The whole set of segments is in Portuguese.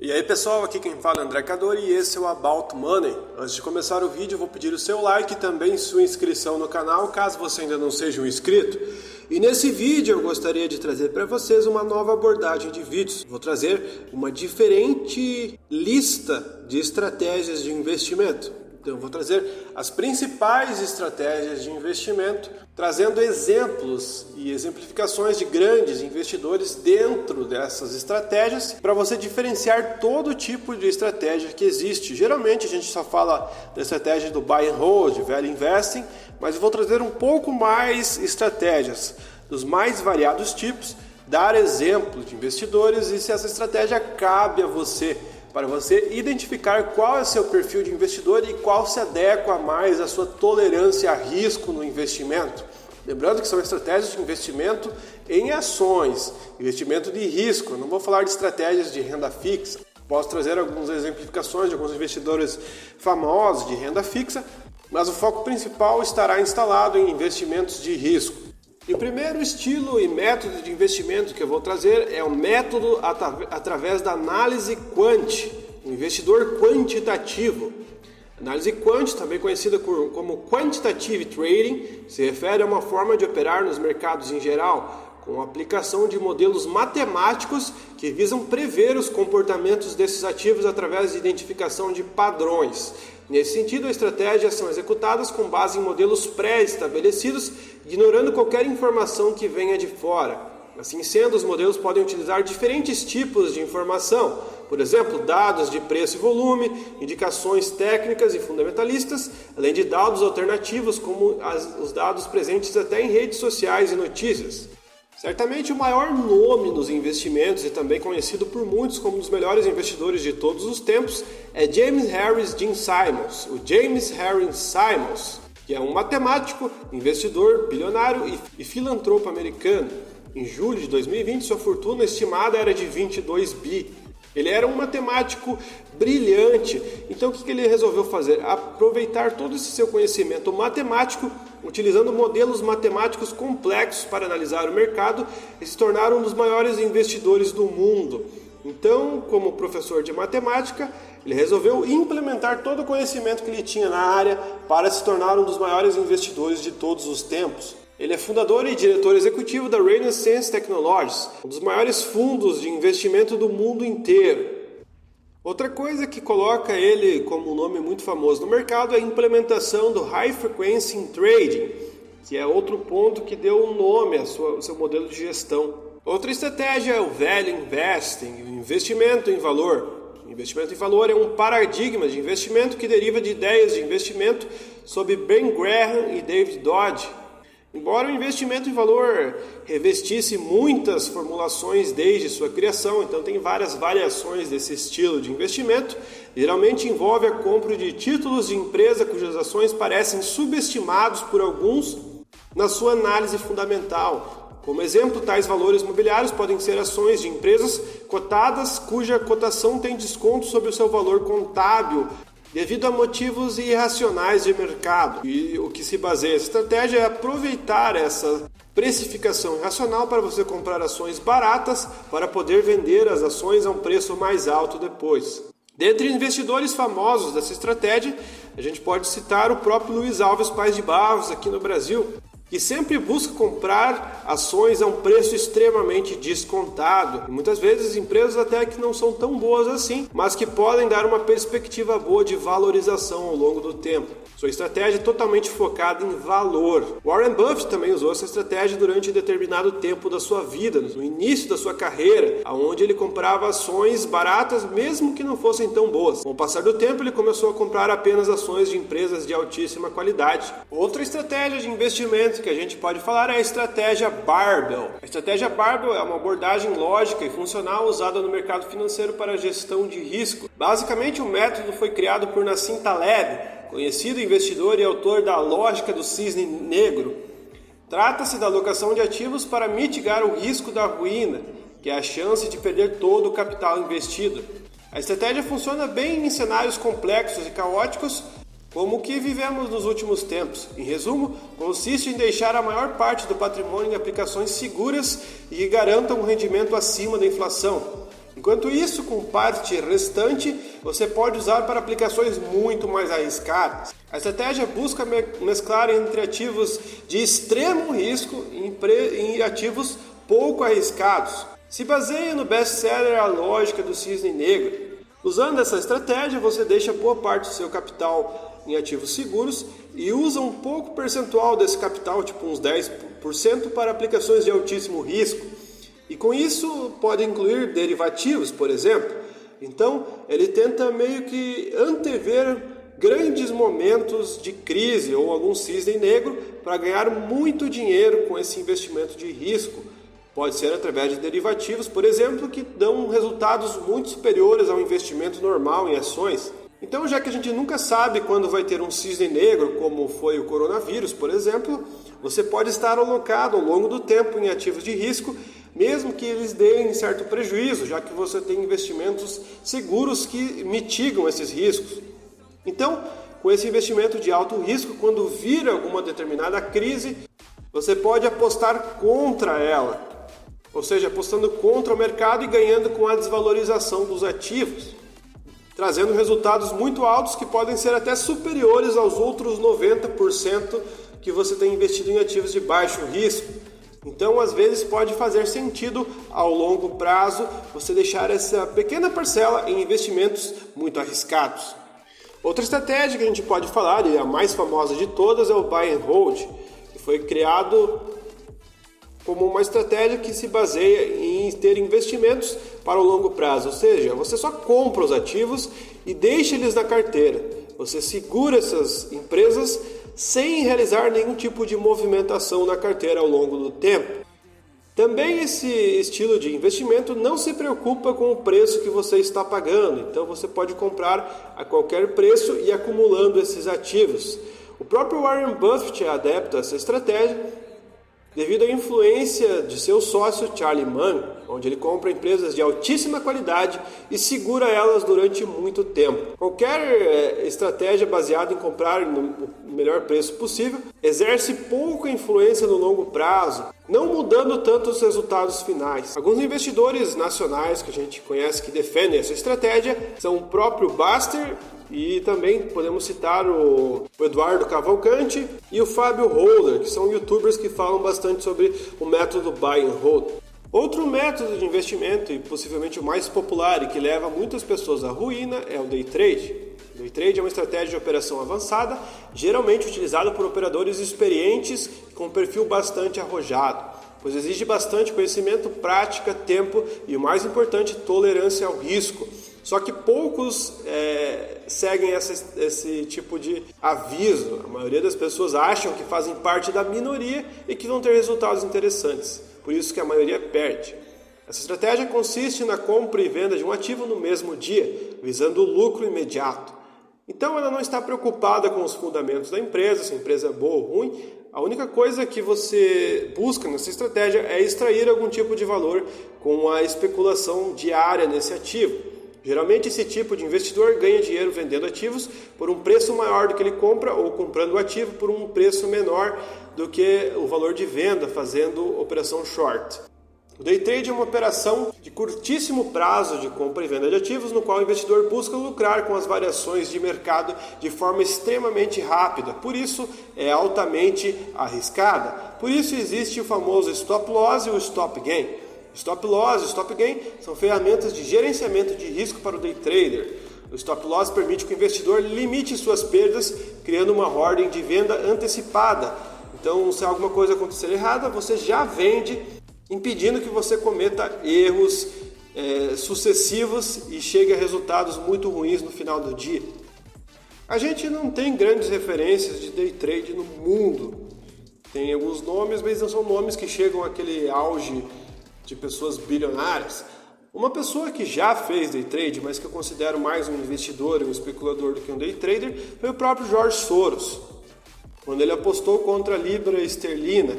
E aí pessoal, aqui quem fala é André Cadori e esse é o About Money. Antes de começar o vídeo eu vou pedir o seu like e também sua inscrição no canal, caso você ainda não seja um inscrito. E nesse vídeo eu gostaria de trazer para vocês uma nova abordagem de vídeos. Vou trazer uma diferente lista de estratégias de investimento. Então eu vou trazer as principais estratégias de investimento, trazendo exemplos e exemplificações de grandes investidores dentro dessas estratégias, para você diferenciar todo tipo de estratégia que existe. Geralmente a gente só fala da estratégia do buy and hold, value investing, mas eu vou trazer um pouco mais estratégias dos mais variados tipos, dar exemplos de investidores e se essa estratégia cabe a você, para você identificar qual é o seu perfil de investidor e qual se adequa mais à sua tolerância a risco no investimento. Lembrando que são estratégias de investimento em ações, investimento de risco. Eu não vou falar de estratégias de renda fixa. Posso trazer algumas exemplificações de alguns investidores famosos de renda fixa, mas o foco principal estará instalado em investimentos de risco. E o primeiro estilo e método de investimento que eu vou trazer é o método através da análise quant, um investidor quantitativo. Análise quant, também conhecida como quantitative trading, se refere a uma forma de operar nos mercados em geral, com a aplicação de modelos matemáticos que visam prever os comportamentos desses ativos através de identificação de padrões. Nesse sentido, as estratégias são executadas com base em modelos pré-estabelecidos, ignorando qualquer informação que venha de fora. Assim sendo, os modelos podem utilizar diferentes tipos de informação, por exemplo, dados de preço e volume, indicações técnicas e fundamentalistas, além de dados alternativos como os dados presentes até em redes sociais e notícias. Certamente o maior nome nos investimentos e também conhecido por muitos como um dos melhores investidores de todos os tempos é James Harris Dean Simons, o James Harris Simons, que é um matemático, investidor, bilionário e filantropo americano. Em julho de 2020, sua fortuna estimada era de 22 bi. Ele era um matemático brilhante, então o que ele resolveu fazer? Aproveitar todo esse seu conhecimento matemático, utilizando modelos matemáticos complexos para analisar o mercado e se tornar um dos maiores investidores do mundo. Então, como professor de matemática, ele resolveu implementar todo o conhecimento que ele tinha na área para se tornar um dos maiores investidores de todos os tempos. Ele é fundador e diretor executivo da Renaissance Technologies, um dos maiores fundos de investimento do mundo inteiro. Outra coisa que coloca ele como um nome muito famoso no mercado é a implementação do High Frequency Trading, que é outro ponto que deu um nome ao seu modelo de gestão. Outra estratégia é o Value Investing, o investimento em valor. O investimento em valor é um paradigma de investimento que deriva de ideias de investimento sob Ben Graham e David Dodge. Embora o investimento em valor revestisse muitas formulações desde sua criação, então tem várias variações desse estilo de investimento, geralmente envolve a compra de títulos de empresa cujas ações parecem subestimados por alguns na sua análise fundamental. Como exemplo, tais valores imobiliários podem ser ações de empresas cotadas cuja cotação tem desconto sobre o seu valor contábil, devido a motivos irracionais de mercado. E o que se baseia essa estratégia é aproveitar essa precificação irracional para você comprar ações baratas para poder vender as ações a um preço mais alto depois. Dentre investidores famosos dessa estratégia, a gente pode citar o próprio Luiz Alves Paes de Barros aqui no Brasil, que sempre busca comprar ações a um preço extremamente descontado. E muitas vezes empresas até que não são tão boas assim, mas que podem dar uma perspectiva boa de valorização ao longo do tempo. Sua estratégia é totalmente focada em valor. Warren Buffett também usou essa estratégia durante determinado tempo da sua vida, no início da sua carreira, onde ele comprava ações baratas mesmo que não fossem tão boas. Com o passar do tempo, ele começou a comprar apenas ações de empresas de altíssima qualidade. Outra estratégia de investimento que a gente pode falar é a estratégia Barbell. A estratégia Barbell é uma abordagem lógica e funcional usada no mercado financeiro para a gestão de risco. Basicamente, o método foi criado por Nassim Taleb, conhecido investidor e autor da Lógica do Cisne Negro. Trata-se da alocação de ativos para mitigar o risco da ruína, que é a chance de perder todo o capital investido. A estratégia funciona bem em cenários complexos e caóticos, como o que vivemos nos últimos tempos. Em resumo, consiste em deixar a maior parte do patrimônio em aplicações seguras e que garantam um rendimento acima da inflação. Enquanto isso, com parte restante, você pode usar para aplicações muito mais arriscadas. A estratégia busca mesclar entre ativos de extremo risco e ativos pouco arriscados. Se baseia no best-seller A Lógica do Cisne Negro. Usando essa estratégia, você deixa boa parte do seu capital em ativos seguros e usa um pouco percentual desse capital, tipo uns 10%, para aplicações de altíssimo risco. E com isso pode incluir derivativos, por exemplo. Então ele tenta meio que antever grandes momentos de crise ou algum cisne negro para ganhar muito dinheiro com esse investimento de risco. Pode ser através de derivativos, por exemplo, que dão resultados muito superiores ao investimento normal em ações. Então, já que a gente nunca sabe quando vai ter um cisne negro, como foi o coronavírus, por exemplo, você pode estar alocado ao longo do tempo em ativos de risco, mesmo que eles deem certo prejuízo, já que você tem investimentos seguros que mitigam esses riscos. Então, com esse investimento de alto risco, quando vir alguma determinada crise, você pode apostar contra ela, ou seja, apostando contra o mercado e ganhando com a desvalorização dos ativos, trazendo resultados muito altos que podem ser até superiores aos outros 90% que você tem investido em ativos de baixo risco. Então, às vezes, pode fazer sentido, ao longo prazo, você deixar essa pequena parcela em investimentos muito arriscados. Outra estratégia que a gente pode falar, e a mais famosa de todas, é o Buy and Hold, que foi criado como uma estratégia que se baseia em ter investimentos para o longo prazo, ou seja, você só compra os ativos e deixa eles na carteira. Você segura essas empresas sem realizar nenhum tipo de movimentação na carteira ao longo do tempo. Também esse estilo de investimento não se preocupa com o preço que você está pagando, então você pode comprar a qualquer preço e ir acumulando esses ativos. O próprio Warren Buffett é adepto a essa estratégia, devido à influência de seu sócio Charlie Munger, onde ele compra empresas de altíssima qualidade e segura elas durante muito tempo. Qualquer estratégia baseada em comprar no melhor preço possível exerce pouca influência no longo prazo, não mudando tanto os resultados finais. Alguns investidores nacionais que a gente conhece que defendem essa estratégia são o próprio Baster, e também podemos citar o Eduardo Cavalcanti e o Fábio Holder, que são youtubers que falam bastante sobre o método Buy and Hold. Outro método de investimento, e possivelmente o mais popular e que leva muitas pessoas à ruína, é o Day Trade. O Day Trade é uma estratégia de operação avançada, geralmente utilizada por operadores experientes com um perfil bastante arrojado, pois exige bastante conhecimento, prática, tempo e, o mais importante, tolerância ao risco. Só que poucos seguem esse tipo de aviso. A maioria das pessoas acham que fazem parte da minoria e que vão ter resultados interessantes. Por isso que a maioria perde. Essa estratégia consiste na compra e venda de um ativo no mesmo dia, visando o lucro imediato. Então ela não está preocupada com os fundamentos da empresa, se a empresa é boa ou ruim. A única coisa que você busca nessa estratégia é extrair algum tipo de valor com a especulação diária nesse ativo. Geralmente esse tipo de investidor ganha dinheiro vendendo ativos por um preço maior do que ele compra ou comprando o ativo por um preço menor do que o valor de venda, fazendo operação short. O Day Trade é uma operação de curtíssimo prazo de compra e venda de ativos, no qual o investidor busca lucrar com as variações de mercado de forma extremamente rápida, por isso é altamente arriscada. Por isso existe o famoso Stop Loss e o Stop Gain. Stop Loss e Stop Gain são ferramentas de gerenciamento de risco para o Day Trader. O Stop Loss permite que o investidor limite suas perdas, criando uma ordem de venda antecipada. Então, se alguma coisa acontecer errada, você já vende, impedindo que você cometa erros sucessivos e chegue a resultados muito ruins no final do dia. A gente não tem grandes referências de Day Trade no mundo. Tem alguns nomes, mas não são nomes que chegam àquele auge de pessoas bilionárias. Uma pessoa que já fez Day Trade, mas que eu considero mais um investidor e um especulador do que um Day Trader, foi o próprio George Soros, quando ele apostou contra a libra esterlina.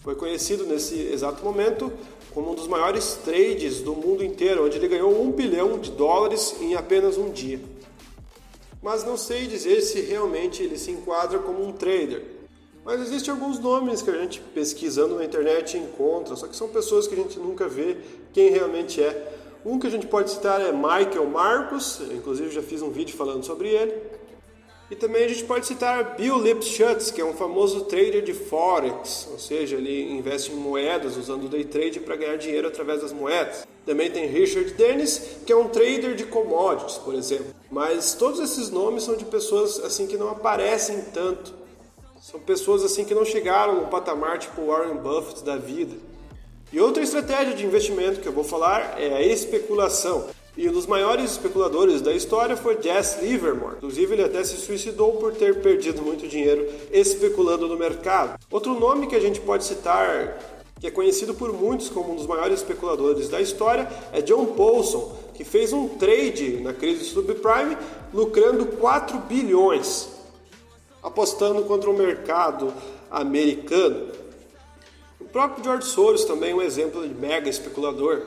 Foi conhecido nesse exato momento como um dos maiores trades do mundo inteiro, onde ele ganhou $1 bilhão em apenas um dia. Mas não sei dizer se realmente ele se enquadra como um trader. Mas existem alguns nomes que a gente pesquisando na internet encontra, só que são pessoas que a gente nunca vê quem realmente é. Um que a gente pode citar é Michael Marcus, inclusive já fiz um vídeo falando sobre ele. E também a gente pode citar Bill Lipschutz, que é um famoso trader de Forex, ou seja, ele investe em moedas usando o day trade para ganhar dinheiro através das moedas. Também tem Richard Dennis, que é um trader de commodities, por exemplo. Mas todos esses nomes são de pessoas assim que não aparecem tanto. São pessoas assim que não chegaram no patamar tipo Warren Buffett da vida. E outra estratégia de investimento que eu vou falar é a especulação. E um dos maiores especuladores da história foi Jesse Livermore. Inclusive, ele até se suicidou por ter perdido muito dinheiro especulando no mercado. Outro nome que a gente pode citar, que é conhecido por muitos como um dos maiores especuladores da história, é John Paulson, que fez um trade na crise subprime, lucrando 4 bilhões, apostando contra o mercado americano. O próprio George Soros também é um exemplo de mega especulador.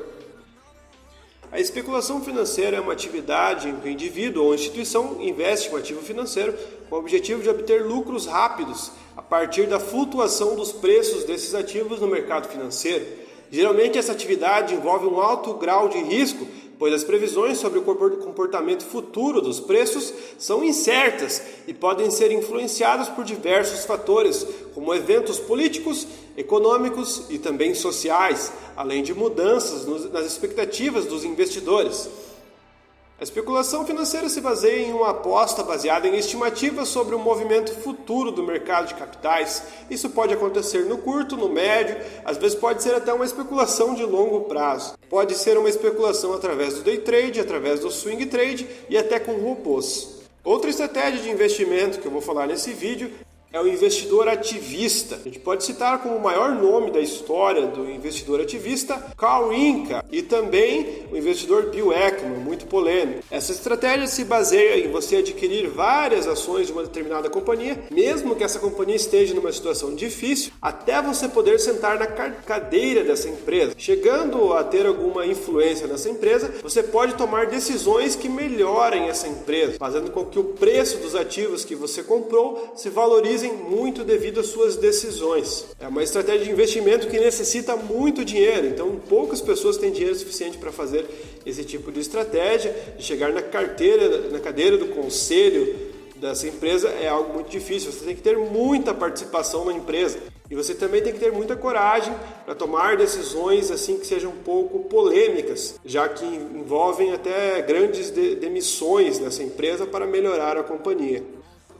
A especulação financeira é uma atividade em que o indivíduo ou instituição investe em um ativo financeiro com o objetivo de obter lucros rápidos a partir da flutuação dos preços desses ativos no mercado financeiro. Geralmente essa atividade envolve um alto grau de risco, pois as previsões sobre o comportamento futuro dos preços são incertas e podem ser influenciadas por diversos fatores, como eventos políticos, econômicos e também sociais, além de mudanças nas expectativas dos investidores. A especulação financeira se baseia em uma aposta baseada em estimativas sobre o movimento futuro do mercado de capitais. Isso pode acontecer no curto, no médio, às vezes pode ser até uma especulação de longo prazo. Pode ser uma especulação através do day trade, através do swing trade e até com robôs. Outra estratégia de investimento que eu vou falar nesse vídeo é o investidor ativista. A gente pode citar como o maior nome da história do investidor ativista Carl Icahn e também o investidor Bill Ackman, muito polêmico. Essa estratégia se baseia em você adquirir várias ações de uma determinada companhia, mesmo que essa companhia esteja numa situação difícil, até você poder sentar na cadeira dessa empresa. Chegando a ter alguma influência nessa empresa, você pode tomar decisões que melhorem essa empresa, fazendo com que o preço dos ativos que você comprou se valorize muito devido às suas decisões. É uma estratégia de investimento que necessita muito dinheiro, então poucas pessoas têm dinheiro suficiente para fazer esse tipo de estratégia. De chegar na cadeira do conselho dessa empresa é algo muito difícil. Você tem que ter muita participação na empresa e você também tem que ter muita coragem para tomar decisões assim que sejam um pouco polêmicas, já que envolvem até grandes demissões nessa empresa para melhorar a companhia.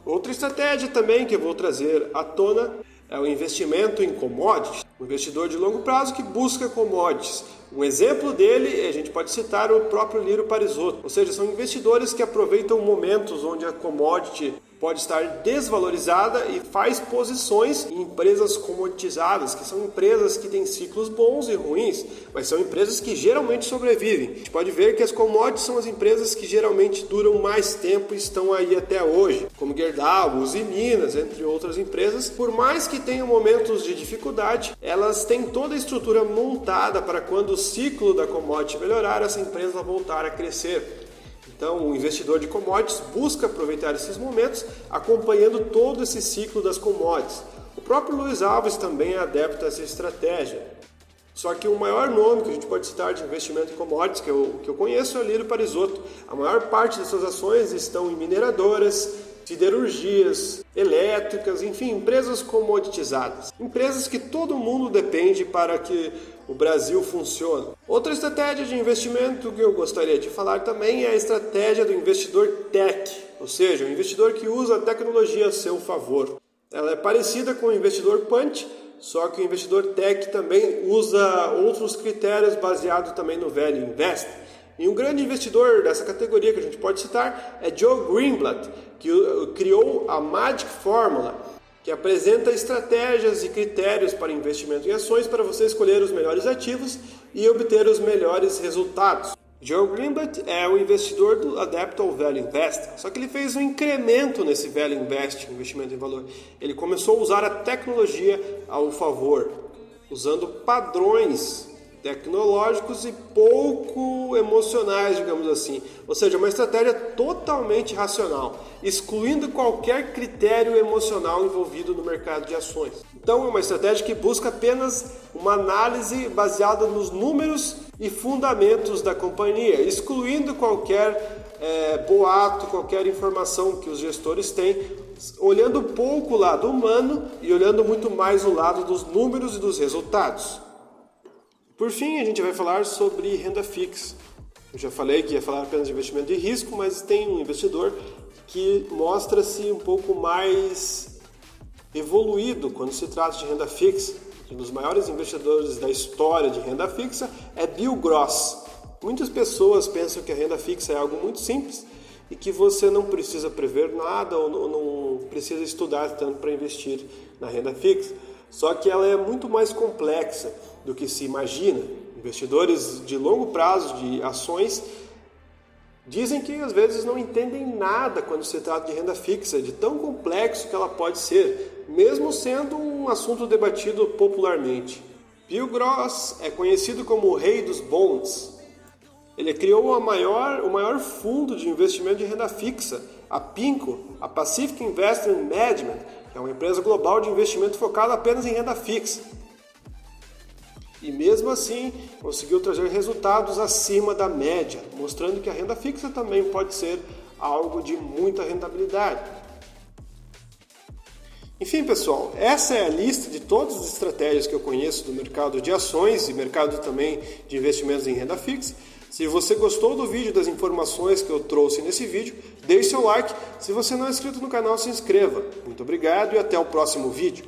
Outra estratégia também que eu vou trazer à tona é o investimento em commodities, um investidor de longo prazo que busca commodities. Um exemplo dele, a gente pode citar o próprio Liro Parisotto, ou seja, são investidores que aproveitam momentos onde a commodity pode estar desvalorizada e faz posições em empresas comoditizadas, que são empresas que têm ciclos bons e ruins, mas são empresas que geralmente sobrevivem. A gente pode ver que as commodities são as empresas que geralmente duram mais tempo e estão aí até hoje, como Gerdau, Uzi Minas, entre outras empresas. Por mais que tenham momentos de dificuldade, elas têm toda a estrutura montada para quando o ciclo da commodity melhorar, essa empresa voltar a crescer. Então, o investidor de commodities busca aproveitar esses momentos, acompanhando todo esse ciclo das commodities. O próprio Luiz Alves também é adepto a essa estratégia. Só que o maior nome que a gente pode citar de investimento em commodities que eu conheço é o Liro Parisotto. A maior parte dessas ações estão em mineradoras, siderurgias, elétricas, enfim, empresas comoditizadas. Empresas que todo mundo depende para que o Brasil funcione. Outra estratégia de investimento que eu gostaria de falar também é a estratégia do investidor tech, ou seja, o investidor que usa a tecnologia a seu favor. Ela é parecida com o investidor punch, só que o investidor tech também usa outros critérios baseados também no value invest. E um grande investidor dessa categoria que a gente pode citar é Joe Greenblatt, que criou a Magic Formula, que apresenta estratégias e critérios para investimento em ações para você escolher os melhores ativos e obter os melhores resultados. Joe Greenblatt é um investidor adepto ao Value Invest, só que ele fez um incremento nesse Value Invest, investimento em valor. Ele começou a usar a tecnologia ao favor, usando padrões tecnológicos e pouco emocionais, digamos assim. Ou seja, uma estratégia totalmente racional, excluindo qualquer critério emocional envolvido no mercado de ações. Então é uma estratégia que busca apenas uma análise baseada nos números e fundamentos da companhia, excluindo qualquer boato, qualquer informação que os gestores têm, olhando pouco o lado humano e olhando muito mais o lado dos números e dos resultados. Por fim, a gente vai falar sobre renda fixa. Eu já falei que ia falar apenas de investimento de risco, mas tem um investidor que mostra-se um pouco mais evoluído quando se trata de renda fixa. Um dos maiores investidores da história de renda fixa é Bill Gross. Muitas pessoas pensam que a renda fixa é algo muito simples e que você não precisa prever nada ou não precisa estudar tanto para investir na renda fixa. Só que ela é muito mais complexa do que se imagina. Investidores de longo prazo de ações dizem que às vezes não entendem nada quando se trata de renda fixa, de tão complexo que ela pode ser, mesmo sendo um assunto debatido popularmente. Bill Gross é conhecido como o rei dos bonds. Ele criou o maior fundo de investimento de renda fixa, a PIMCO, a Pacific Investment Management, que é uma empresa global de investimento focada apenas em renda fixa. E mesmo assim, conseguiu trazer resultados acima da média, mostrando que a renda fixa também pode ser algo de muita rentabilidade. Enfim, pessoal, essa é a lista de todas as estratégias que eu conheço do mercado de ações e mercado também de investimentos em renda fixa. Se você gostou do vídeo, das informações que eu trouxe nesse vídeo, deixe seu like. Se você não é inscrito no canal, se inscreva. Muito obrigado e até o próximo vídeo.